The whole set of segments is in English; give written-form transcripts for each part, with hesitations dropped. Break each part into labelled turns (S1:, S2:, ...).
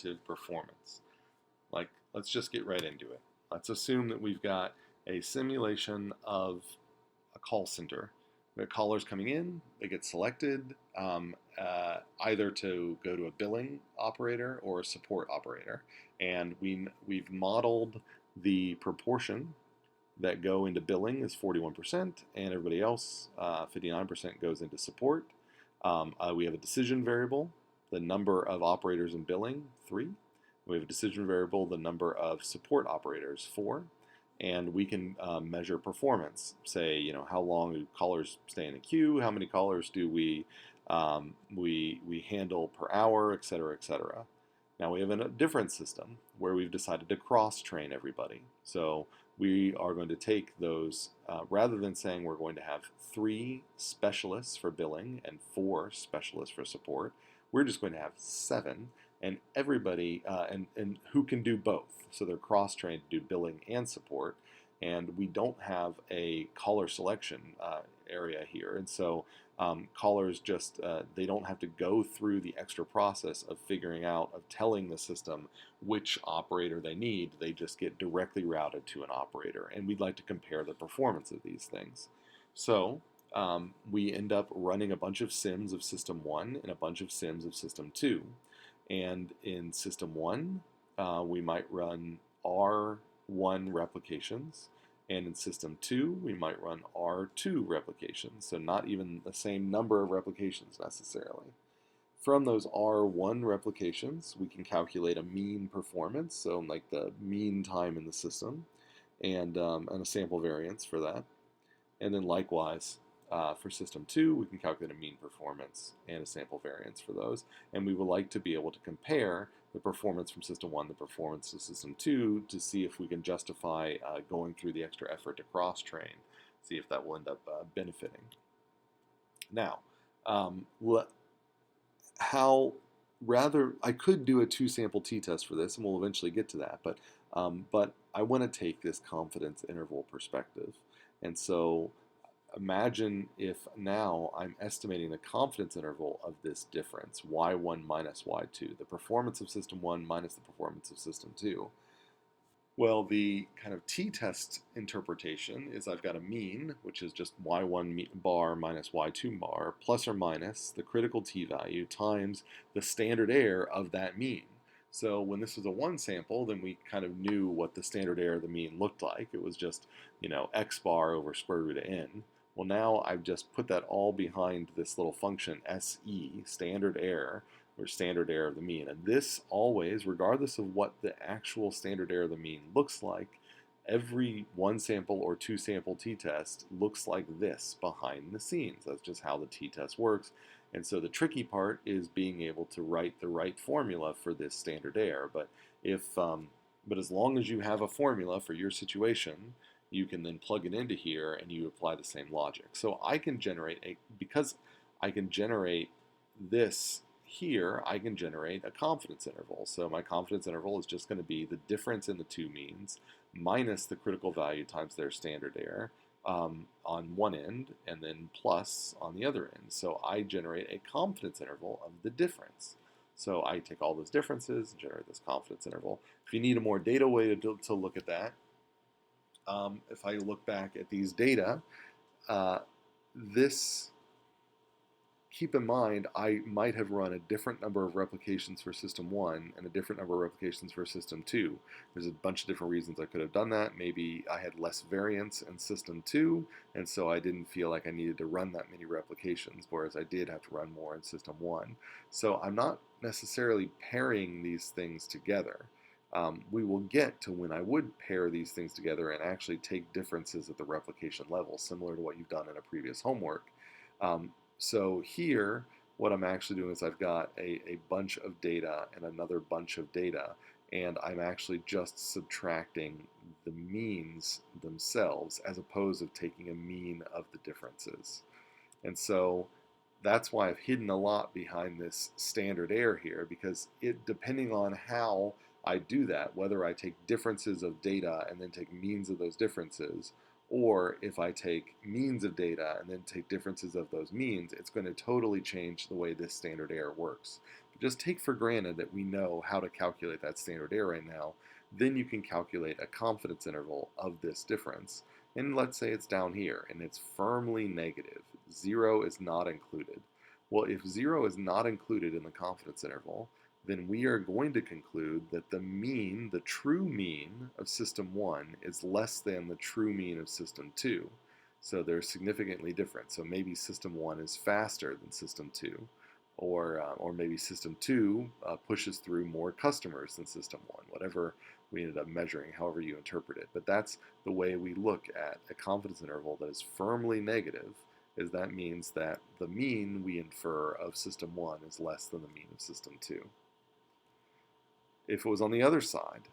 S1: to performance. Like, let's just get right into it. Let's assume that we've got a simulation of a call center. The callers coming in, they get selected either to go to a billing operator or a support operator. And we've modeled the proportion that go into billing is 41%, and everybody else, 59%, goes into support. We have a decision variable, the number of operators in billing, 3. We have a decision variable, the number of support operators, 4. And we can measure performance. Say, how long do callers stay in the queue? How many callers do we handle per hour, et cetera, et cetera. Now we have a different system where we've decided to cross-train everybody. So we are going to take those, rather than saying we're going to have 3 specialists for billing and 4 specialists for support, we're just going to have 7, and everybody, and who can do both. So they're cross-trained to do billing and support, and we don't have a caller selection area here. And so callers just, they don't have to go through the extra process of figuring out, of telling the system which operator they need. They just get directly routed to an operator. And we'd like to compare the performance of these things. So we end up running a bunch of sims of System 1 and a bunch of sims of System 2. And in System 1, we might run R1 replications. And in System 2, we might run R2 replications, so not even the same number of replications necessarily. From those R1 replications, we can calculate a mean performance, so like the mean time in the system, and a sample variance for that. And then likewise, for System 2, we can calculate a mean performance and a sample variance for those. And we would like to be able to compare the performance from System 1, the performance of System 2, to see if we can justify going through the extra effort to cross-train, see if that will end up benefiting. Now, I could do a 2-sample t-test for this, and we'll eventually get to that, but I want to take this confidence interval perspective. And so imagine if now I'm estimating the confidence interval of this difference, y1 minus y2, the performance of System 1 minus the performance of System 2. Well, the kind of t-test interpretation is I've got a mean, which is just y1 bar minus y2 bar, plus or minus the critical t-value times the standard error of that mean. So when this was a 1 sample, then we kind of knew what the standard error of the mean looked like. It was just, x bar over square root of n. Well, now I've just put that all behind this little function SE, standard error, or standard error of the mean. And this always, regardless of what the actual standard error of the mean looks like, every 1 sample or 2 sample t-test looks like this behind the scenes. That's just how the t-test works. And so the tricky part is being able to write the right formula for this standard error. But as long as you have a formula for your situation, you can then plug it into here and you apply the same logic. So I can generate because I can generate this here, I can generate a confidence interval. So my confidence interval is just going to be the difference in the 2 means minus the critical value times their standard error on one end, and then plus on the other end. So I generate a confidence interval of the difference. So I take all those differences and generate this confidence interval. If you need a more data way to look at that, if I look back at these data, keep in mind, I might have run a different number of replications for System 1 and a different number of replications for System 2. There's a bunch of different reasons I could have done that. Maybe I had less variance in System 2, and so I didn't feel like I needed to run that many replications, whereas I did have to run more in System 1. So I'm not necessarily pairing these things together. We will get to when I would pair these things together and actually take differences at the replication level, similar to what you've done in a previous homework. So here, what I'm actually doing is I've got a bunch of data and another bunch of data, and I'm actually just subtracting the means themselves as opposed to taking a mean of the differences. And so that's why I've hidden a lot behind this standard error here, because depending on how I do that, whether I take differences of data and then take means of those differences, or if I take means of data and then take differences of those means, it's going to totally change the way this standard error works. just take for granted that we know how to calculate that standard error right now. Then you can calculate a confidence interval of this difference. And let's say it's down here and it's firmly negative. 0 is not included. Well, if 0 is not included in the confidence interval, then we are going to conclude that the mean, the true mean of system 1 is less than the true mean of system 2. So they're significantly different. So maybe system 1 is faster than system 2, or maybe system 2 pushes through more customers than system 1, whatever we ended up measuring, however you interpret it. But that's the way we look at a confidence interval that is firmly negative, is that means that the mean we infer of system 1 is less than the mean of system 2. If it was on the other side,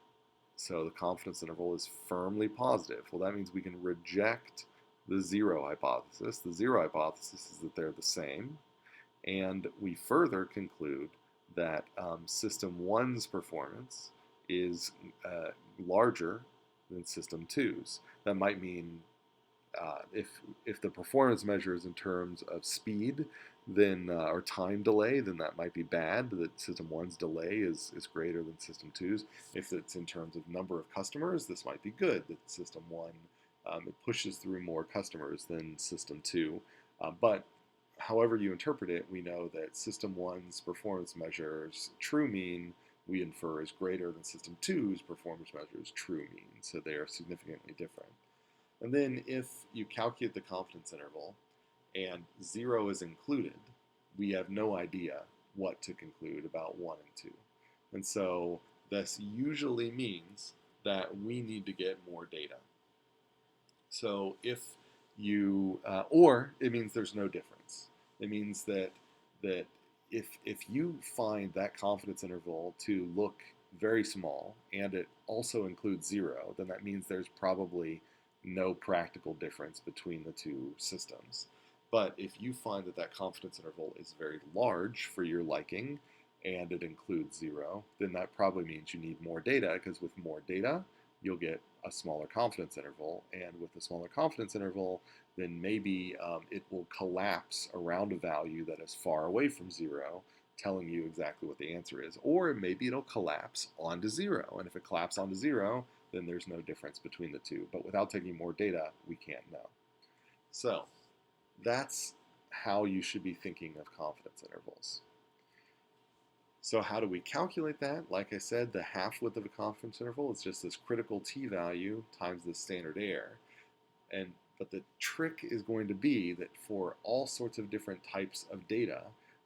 S1: so the confidence interval is firmly positive, well, that means we can reject the 0 hypothesis. The 0 hypothesis is that they're the same, and we further conclude that system 1's performance is larger than system 2's. That might mean if the performance measure is in terms of speed, then or time delay, then that might be bad. That system 1's delay is greater than system 2's. If it's in terms of number of customers, this might be good. That system 1 it pushes through more customers than system 2. But however you interpret it, we know that system 1's performance measures true mean we infer is greater than system 2's performance measures true mean. So they are significantly different. And then if you calculate the confidence interval and 0 is included, we have no idea what to conclude about 1 and 2. And so this usually means that we need to get more data. So if you, or it means there's no difference. It means that if you find that confidence interval to look very small and it also includes 0, then that means there's probably no practical difference between the two systems. But if you find that that confidence interval is very large for your liking and it includes 0, then that probably means you need more data, because with more data, you'll get a smaller confidence interval. And with a smaller confidence interval, then maybe it will collapse around a value that is far away from 0, telling you exactly what the answer is. Or maybe it'll collapse onto 0. And if it collapses onto 0, then there's no difference between the two. But without taking more data, we can't know. So that's how you should be thinking of confidence intervals. So how do we calculate that? Like I said, the half width of a confidence interval is just this critical t-value times the standard error. But the trick is going to be that for all sorts of different types of data,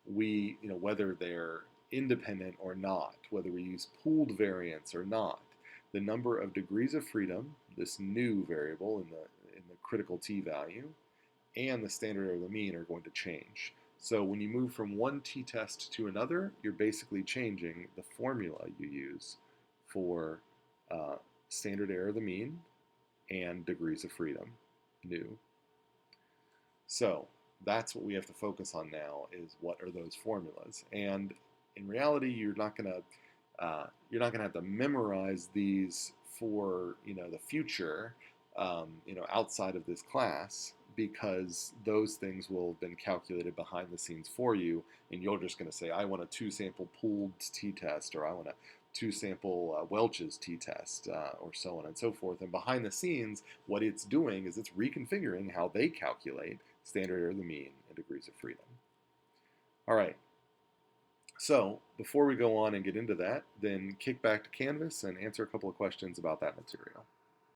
S1: we, whether they're independent or not, whether we use pooled variance or not, the number of degrees of freedom, this new variable in the critical t-value, and the standard error of the mean are going to change. So when you move from one t-test to another, you're basically changing the formula you use for standard error of the mean and degrees of freedom, new. So that's what we have to focus on now, is what are those formulas. And in reality, you're not going to have to memorize these for the future, outside of this class, because those things will have been calculated behind the scenes for you, and you're just going to say, I want a 2-sample pooled t-test, or I want a 2-sample Welch's t-test, or so on and so forth. And behind the scenes, what it's doing is it's reconfiguring how they calculate standard error of the mean and degrees of freedom. All right. So before we go on and get into that, then kick back to Canvas and answer a couple of questions about that material.